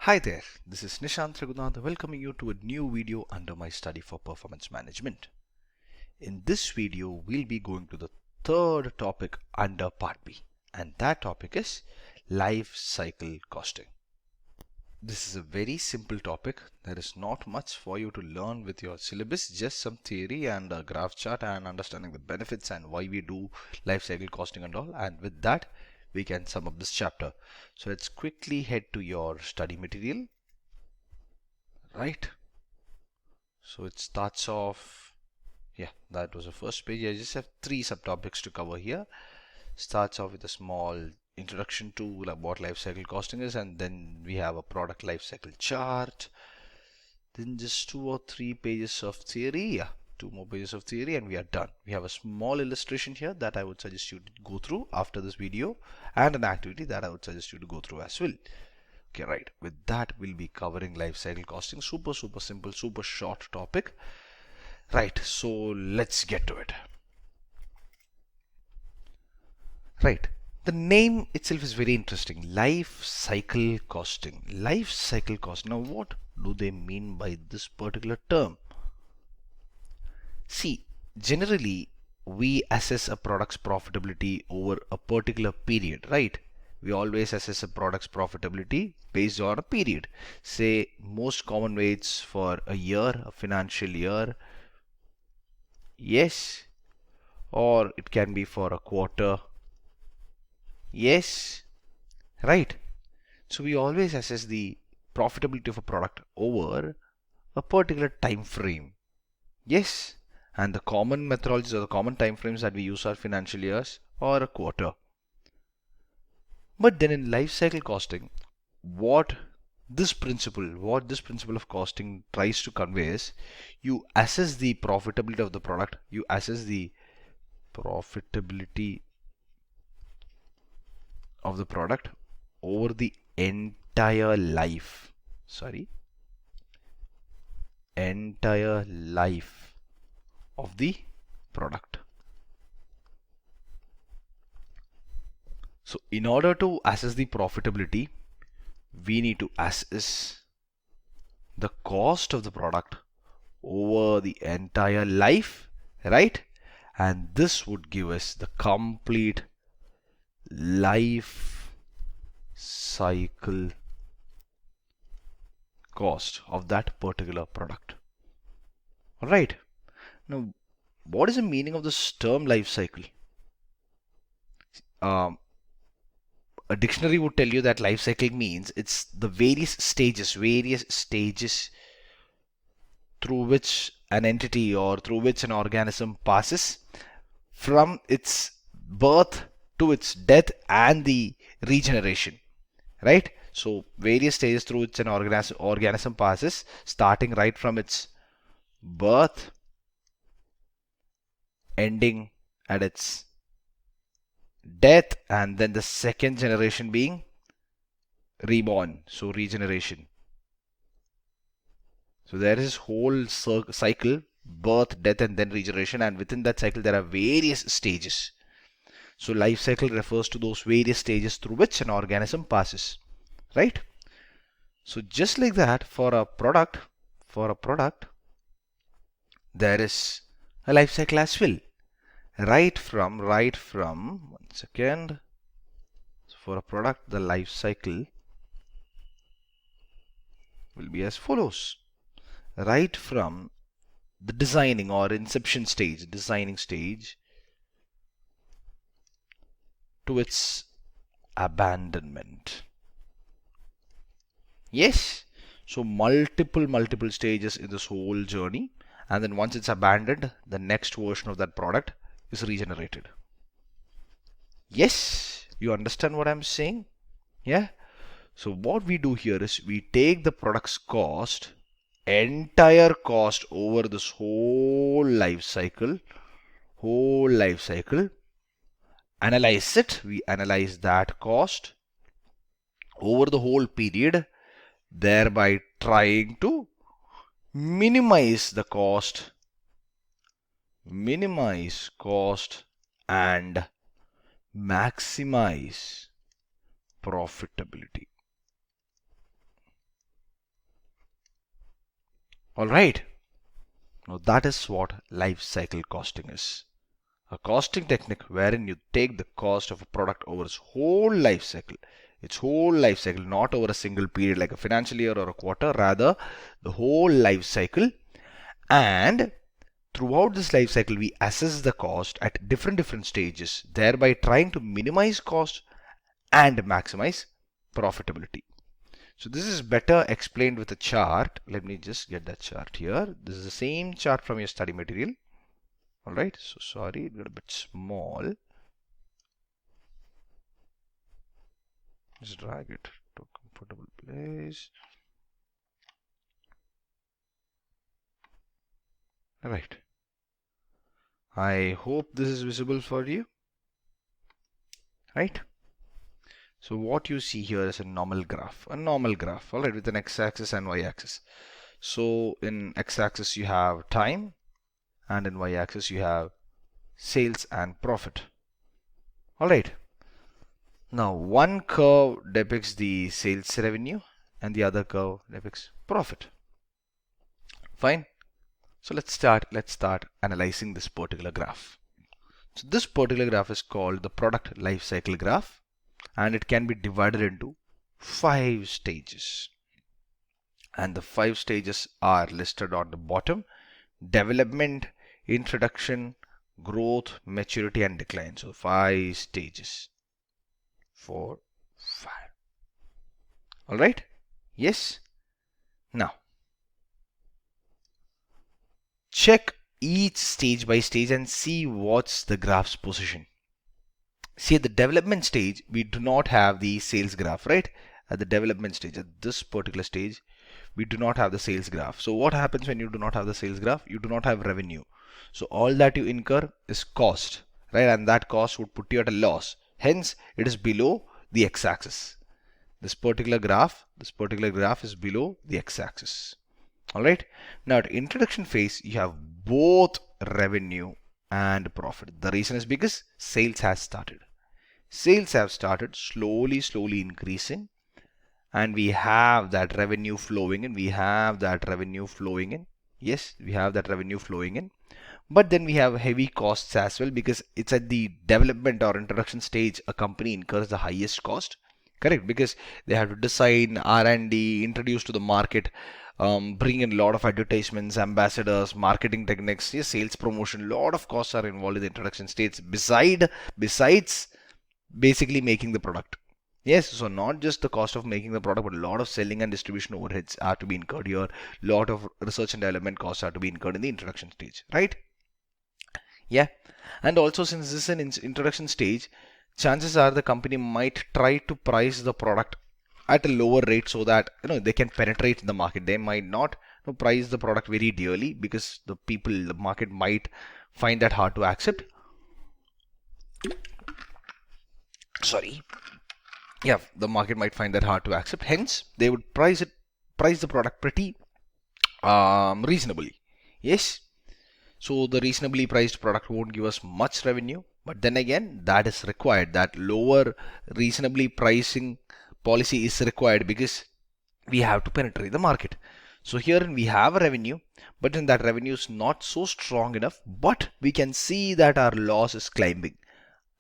Hi there, this is Nishanth Reghunath welcoming you to a new video under my study for performance management. In this video, we'll be going to the third topic under part B, and that topic is life cycle costing. This is a very simple topic. There is not much for you to learn with your syllabus, just some theory and a graph chart and understanding the benefits and why we do life cycle costing and all. And with that, we can sum up this chapter. So let's quickly head to your study material. Right. So it starts off, yeah, that was the first page. I just have three subtopics to cover here. Starts off with a small introduction to what life cycle costing is, and then we have a product life cycle chart. Then just 2 or 3 pages of theory. Yeah, 2 more pages of theory, and we are done. We have a small illustration here that I would suggest you to go through after this video, and an activity that I would suggest you to go through as well. Okay, right. With that, we'll be covering life cycle costing. Super simple, super short topic. Right, so let's get to it. Right. The name itself is very interesting. Life cycle costing. Life cycle cost. Now, what do they mean by this particular term? See, generally, we assess a product's profitability over a particular period, right? We always assess a product's profitability based on a period. Say, most common ways for a year, a financial year. Yes. Or it can be for a quarter. Yes. Right. So we always assess the profitability of a product over a particular time frame. Yes. And the common methodologies or the common time frames that we use are financial years or a quarter. But then in life cycle costing, what this principle of costing tries to convey is you assess the profitability of the product, you assess the profitability of the product over the entire life. Entire life of the product. So in order to assess the profitability, we need to assess the cost of the product over the entire life, right? And this would give us the complete life cycle cost of that particular product. All right. Now, what is the meaning of this term life cycle? A dictionary would tell you that life cycle means it's the various stages through which an entity or through which an organism passes from its birth to its death and the regeneration, right? So various stages through which an organism passes, starting right from its birth, ending at its death, and then the second generation being reborn, so regeneration. So there is whole cycle, birth, death, and then regeneration, and within that cycle there are various stages. So life cycle refers to those various stages through which an organism passes, right? So just like that, for a product, there is a life cycle as well. Right from, one second. So for a product, the life cycle will be as follows. Right from the designing or inception stage, designing stage, to its abandonment. Yes. So multiple stages in this whole journey, and then once it's abandoned, the next version of that product is regenerated. Yes, you understand what I'm saying? Yeah. So what we do here is we take the product's cost, entire cost over this whole life cycle, analyze it. We analyze that cost over the whole period, thereby trying to minimize cost and maximize profitability. Alright, now that is what life cycle costing is. A costing technique wherein you take the cost of a product over its whole life cycle. Its whole life cycle, not over a single period like a financial year or a quarter, rather the whole life cycle. And throughout this life cycle, we assess the cost at different stages, thereby trying to minimize cost and maximize profitability. So this is better explained with a chart. Let me just get that chart here. This is the same chart from your study material. Alright, so sorry, it got a bit small. Just drag it to a comfortable place. Alright. I hope this is visible for you. Right? So what you see here is a normal graph, alright, with an x-axis and y-axis. So in x-axis you have time, and in y-axis you have sales and profit. Alright. Now one curve depicts the sales revenue and the other curve depicts profit. Fine. So let's start analyzing this particular graph. So this particular graph is called the product life cycle graph, and it can be divided into 5 stages. And the 5 stages are listed on the bottom: development, introduction, growth, maturity, and decline. So 5 stages. 4, 5. Alright? Yes? Now, check each stage by stage and see what's the graph's position. See, at the development stage, we do not have the sales graph, right? At the development stage, at this particular stage, we do not have the sales graph. So what happens when you do not have the sales graph? You do not have revenue. So all that you incur is cost, right? And that cost would put you at a loss. Hence, it is below the x-axis. This particular graph is below the x-axis. Alright. Now at introduction phase, you have both revenue and profit. The reason is because sales has started. Sales have started slowly increasing, and we have that revenue flowing in. Yes, we have that revenue flowing in. But then we have heavy costs as well, because it's at the development or introduction stage a company incurs the highest cost. Correct, because they have to design, R&D, introduce to the market, bring in a lot of advertisements, ambassadors, marketing techniques, yes, sales promotion. A lot of costs are involved in the introduction stage besides basically making the product. Yes, so not just the cost of making the product, but a lot of selling and distribution overheads are to be incurred here. A lot of research and development costs are to be incurred in the introduction stage, right? Yeah, and also since this is an introduction stage, chances are the company might try to price the product at a lower rate so that they can penetrate the market. They might not price the product very dearly, because the market might find that hard to accept. Sorry. Yeah, the market might find that hard to accept. Hence, they would price the product pretty reasonably. Yes. So the reasonably priced product won't give us much revenue, but then again, that is required. That lower reasonably pricing policy is required because we have to penetrate the market. So here we have a revenue, but then that revenue is not so strong enough, but we can see that our loss is climbing.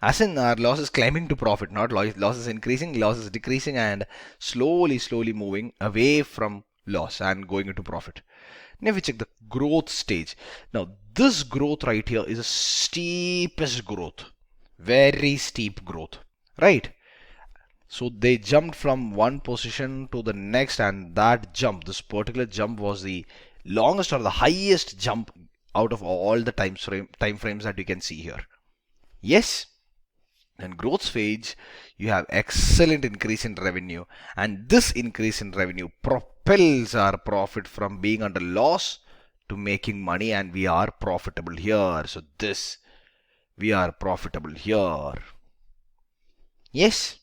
As in, our loss is climbing to profit, not loss is increasing, loss is decreasing, and slowly moving away from loss and going into profit. Now we check the growth stage. Now this growth right here is the steepest growth, very steep growth, right? So they jumped from one position to the next, and this particular jump was the longest or the highest jump out of all the time frames that you can see here. Yes. In growth phase, you have excellent increase in revenue, and this increase in revenue propels our profit from being under loss to making money, and we are profitable here. So we are profitable here. Yes.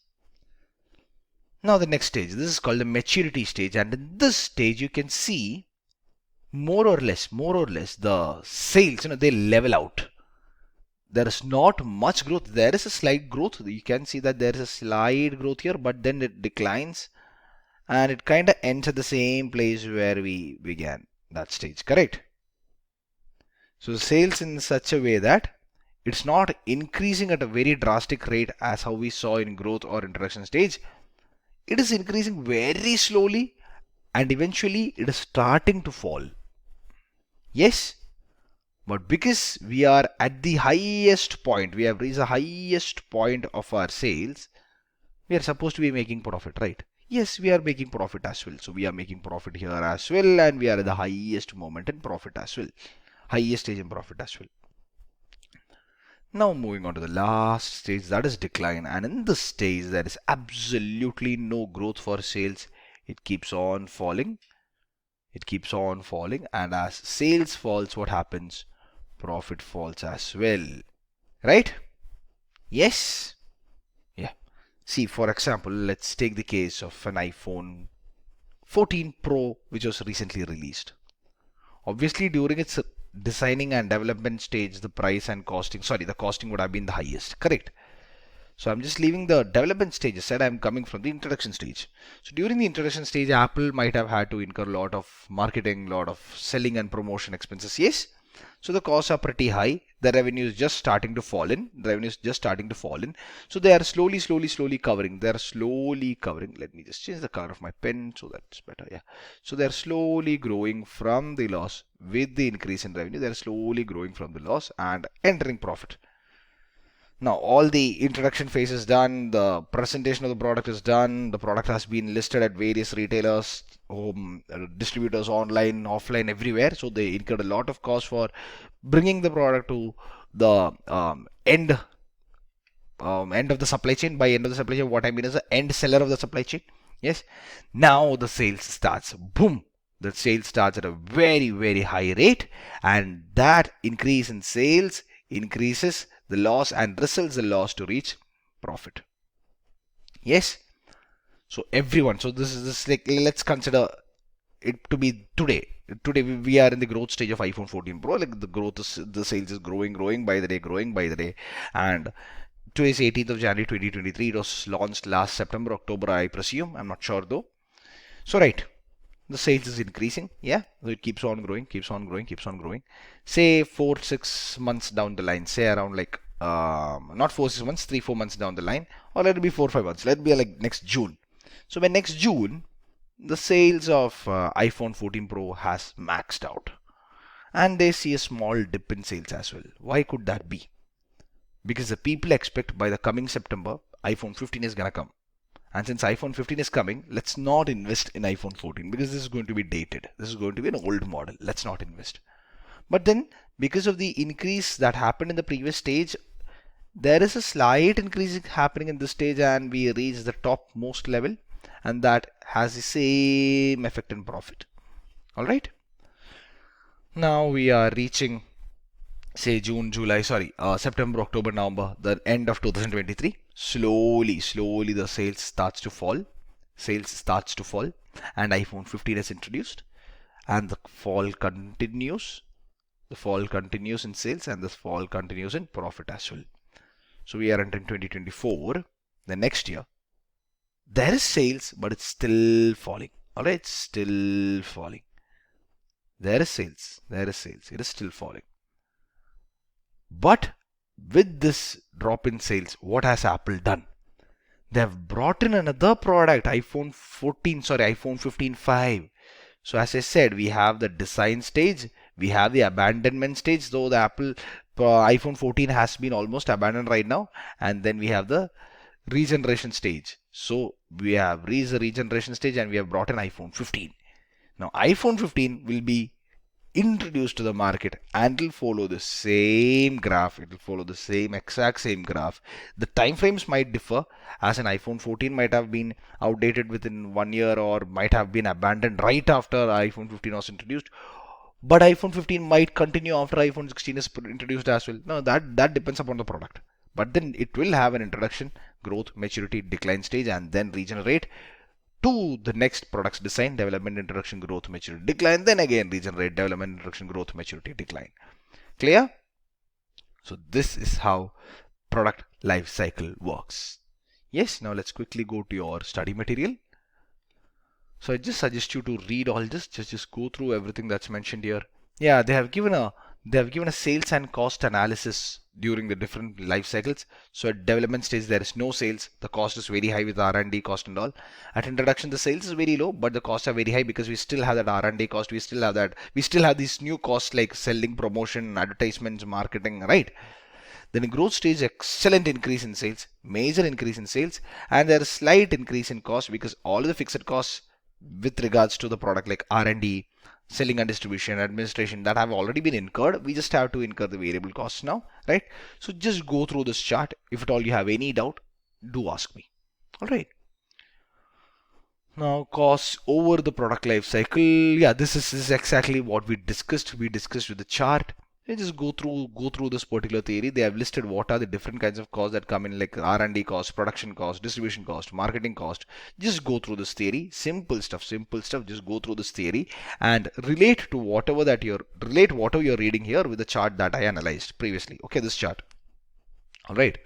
Now the next stage, this is called the maturity stage, and in this stage you can see more or less the sales, they level out. There is not much growth. There is a slight growth. You can see that there is a slight growth here, but then it declines and it kind of ends at the same place where we began. that stage, correct? So the sales in such a way that it's not increasing at a very drastic rate as how we saw in growth or introduction stage. It is increasing very slowly and eventually it is starting to fall. Yes, but because we are at the highest point, we have reached the highest point of our sales, we are supposed to be making profit, right? Yes, we are making profit as well. So we are making profit here as well, and we are at the highest moment in profit as well, highest stage in profit as well. Now moving on to the last stage, that is decline, and in this stage there is absolutely no growth for sales. It keeps on falling, it keeps on falling, and as sales falls, what happens? Profit falls as well, right? Yes. Yeah. See, for example, let's take the case of an iPhone 14 Pro which was recently released. Obviously during its designing and development stage, the price and costing, the costing would have been the highest, correct? So I'm just leaving the development stage aside. I'm coming from the introduction stage. So during the introduction stage, Apple might have had to incur a lot of marketing, lot of selling and promotion expenses. Yes. So the costs are pretty high. The revenue is just starting to fall in. The revenue is just starting to fall in. So they are slowly covering. They are slowly covering. Let me just change the color of my pen so that's better. Yeah. So they are slowly growing from the loss with the increase in revenue. They are slowly growing from the loss and entering profit. Now all the introduction phase is done, the presentation of the product is done, the product has been listed at various retailers, distributors, online, offline, everywhere. So they incurred a lot of cost for bringing the product to the end of the supply chain. By end of the supply chain, what I mean is the end seller of the supply chain. Yes. Now the sales starts. Boom. The sales starts at a very high rate, and that increase in sales increases the loss and results the loss to reach profit. Yes. So everyone. So this is like, let's consider it to be today. Today we are in the growth stage of iPhone 14 Pro. Like the sales is growing by the day, and today is 18th of January 2023. It was launched last September, October, I presume. I'm not sure though. So right, the sales is increasing. Yeah, so it keeps on growing. Say 4-6 months down the line, say around like not 4-6 months, 3-4 months down the line, or let it be 4-5 months. Let it be like next June. So by next June, the sales of iPhone 14 Pro has maxed out, and they see a small dip in sales as well. Why could that be? Because the people expect by the coming September, iPhone 15 is gonna come. And since iPhone 15 is coming, let's not invest in iPhone 14 because this is going to be dated. This is going to be an old model. Let's not invest. But then, because of the increase that happened in the previous stage, there is a slight increase happening in this stage, and we reach the topmost level, and that has the same effect in profit. All right. Now we are reaching, say, June, July, September, October, November, the end of 2023. Slowly the sales starts to fall. And iPhone 15 is introduced, and the fall continues. The fall continues in sales, and the fall continues in profit as well. So we are entering 2024, the next year. There is sales, but it's still falling. All right, it's still falling. There is sales. It is still falling. But with this drop in sales, what has Apple done? They have brought in another product, iPhone 15 5. So as I said, we have the design stage, we have the abandonment stage, though the iPhone 14 has been almost abandoned right now, and then we have the regeneration stage. So we have reached the regeneration stage and we have brought in iPhone 15. Now iPhone 15 will be introduced to the market and will follow the same graph. It will follow the exact same graph. The time frames might differ, as an iPhone 14 might have been outdated within 1 year or might have been abandoned right after iPhone 15 was introduced. But iPhone 15 might continue after iPhone 16 is introduced as well. No, that depends upon the product. But then it will have an introduction, growth, maturity, decline stage, and then regenerate to the next product's design, development, introduction, growth, maturity, decline, then again regenerate, development, introduction, growth, maturity, decline. Clear? So this is how product life cycle works. Yes, now let's quickly go to your study material. So I just suggest you to read all this, just go through everything that's mentioned here. Yeah, they have given a sales and cost analysis during the different life cycles. So at development stage there is no sales, the cost is very high with R&D cost and all. At introduction the sales is very low, but the costs are very high because we still have that R&D cost, we still have these new costs like selling, promotion, advertisements, marketing, right? Then in growth stage, excellent increase in sales, major increase in sales, and there is slight increase in cost because all of the fixed costs with regards to the product like R&D, selling and distribution, administration that have already been incurred. We just have to incur the variable costs now, right? So just go through this chart. If at all you have any doubt, do ask me. All right. Now costs over the product life cycle. Yeah, this is exactly what we discussed. We discussed with the chart. You just go through this particular theory. They have listed what are the different kinds of costs that come in, like R&D cost, production cost, distribution cost, marketing cost. Just go through this theory. Simple stuff, simple stuff. Just go through this theory and relate whatever you're reading here with the chart that I analyzed previously. Okay, this chart. All right.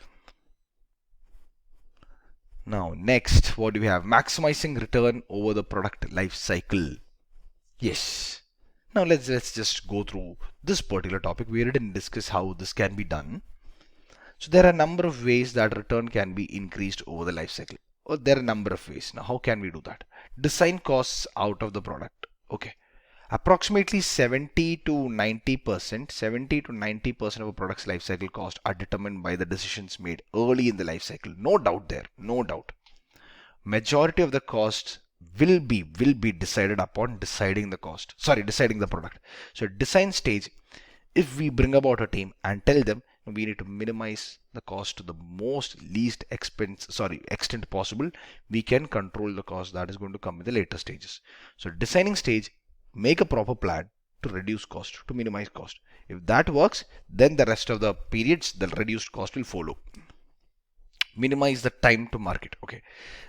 Now next, what do we have? Maximizing return over the product life cycle. Yes. Now let's just go through this particular topic. We didn't discuss how this can be done. So there are a number of ways that return can be increased over the life cycle. Or there are a number of ways. Now how can we do that? Design costs out of the product. Okay. Approximately 70 to 90% of a product's life cycle cost are determined by the decisions made early in the life cycle. No doubt there, no doubt. Majority of the costs will be decided upon deciding the product. So at design stage, if we bring about a team and tell them we need to minimize the cost to the least extent possible, we can control the cost that is going to come in the later stages. So designing stage, make a proper plan to reduce cost, to minimize cost. If that works, then the rest of the periods, the reduced cost will follow. Minimize the time to market. Okay,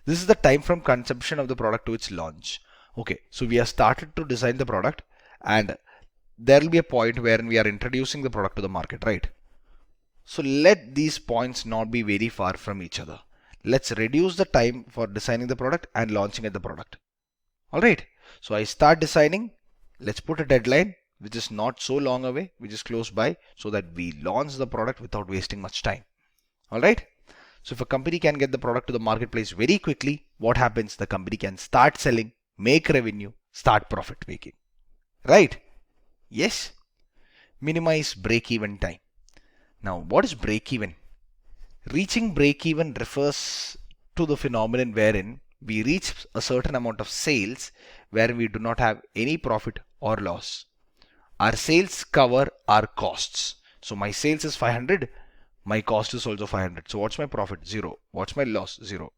this is the time from conception of the product to its launch. Okay, so we have started to design the product and there will be a point where we are introducing the product to the market, right? So let these points not be very far from each other. Let's reduce the time for designing the product and launching the product. All right, so I start designing. Let's put a deadline which is not so long away, which is close by, so that we launch the product without wasting much time. All right. So if a company can get the product to the marketplace very quickly, what happens? The company can start selling, make revenue, start profit making. Right? Yes. Minimize break-even time. Now, what is break-even? Reaching break-even refers to the phenomenon wherein we reach a certain amount of sales where we do not have any profit or loss. Our sales cover our costs. So my sales is 500. My cost is also 500. So what's my profit? 0. What's my loss? 0.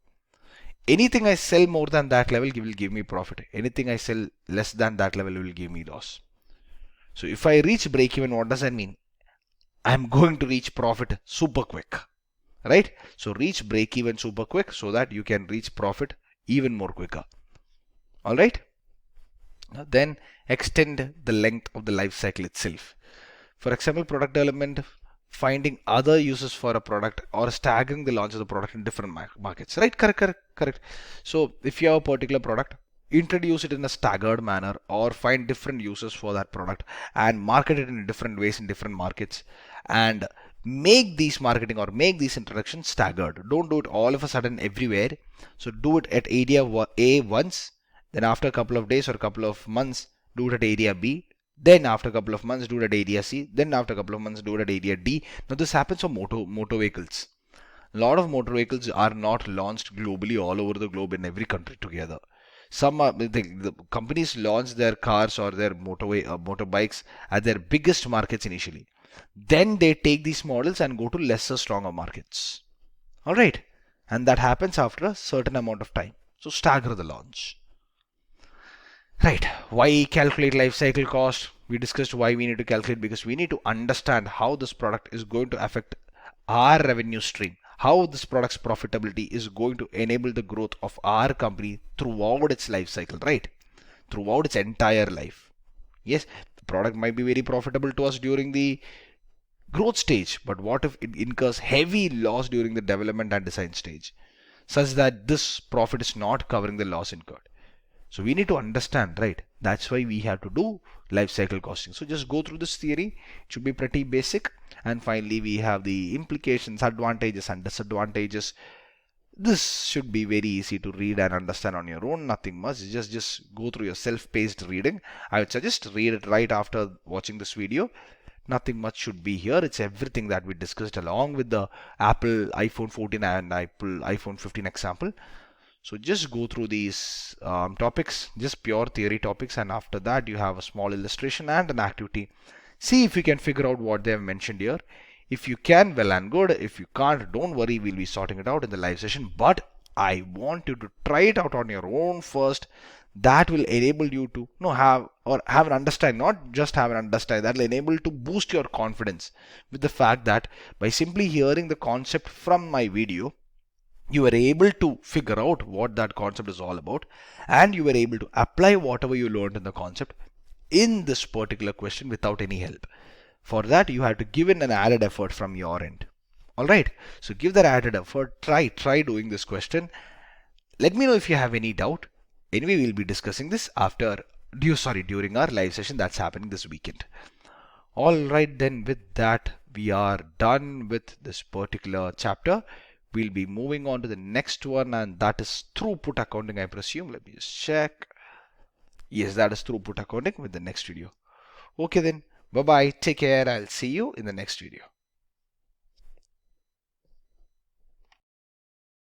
Anything I sell more than that level will give me profit. Anything I sell less than that level will give me loss. So if I reach break even, what does that mean? I'm going to reach profit super quick. Right? So reach break even super quick so that you can reach profit even more quicker. All right? Now then extend the length of the life cycle itself. For example, product development, finding other uses for a product, or staggering the launch of the product in different markets, right? Correct. So if you have a particular product, introduce it in a staggered manner or find different uses for that product and market it in different ways in different markets, and make these introductions staggered. Don't do it all of a sudden everywhere. So do it at area A once, then after a couple of days or a couple of months, do it at area B. Then after a couple of months, do it at area C. Then after a couple of months, do it at area D. Now this happens for motor vehicles. A lot of motor vehicles are not launched globally all over the globe in every country together. Some the companies launch their cars or their motorbikes at their biggest markets initially. Then they take these models and go to lesser, stronger markets. All right, and that happens after a certain amount of time. So stagger the launch. Right, why calculate life cycle cost? We discussed why we need to calculate, because we need to understand how this product is going to affect our revenue stream, how this product's profitability is going to enable the growth of our company throughout its life cycle, right? Throughout its entire life. Yes, the product might be very profitable to us during the growth stage, but what if it incurs heavy loss during the development and design stage, such that this profit is not covering the loss incurred? So we need to understand, right? That's why we have to do life cycle costing. So just go through this theory. It should be pretty basic. And finally, we have the implications, advantages and disadvantages. This should be very easy to read and understand on your own. Nothing much. Just go through your self-paced reading. I would suggest read it right after watching this video. Nothing much should be here. It's everything that we discussed along with the Apple iPhone 14 and Apple iPhone 15 example. So just go through these topics, just pure theory topics, and after that you have a small illustration and an activity. See if you can figure out what they have mentioned here. If you can, well and good. If you can't, don't worry, we'll be sorting it out in the live session. But I want you to try it out on your own first. That will enable you to have an understanding, not just have an understanding. That will enable to boost your confidence with the fact that by simply hearing the concept from my video, you were able to figure out what that concept is all about, and you were able to apply whatever you learned in the concept in this particular question without any help. For that, you have to give in an added effort from your end. Alright, so give that added effort. Try doing this question. Let me know if you have any doubt. Anyway, we'll be discussing this during our live session that's happening this weekend. Alright, then with that, we are done with this particular chapter. We'll be moving on to the next one, and that is throughput accounting, I presume. Let me just check. Yes, that is throughput accounting with the next video. Okay then, bye bye, take care. I'll see you in the next video.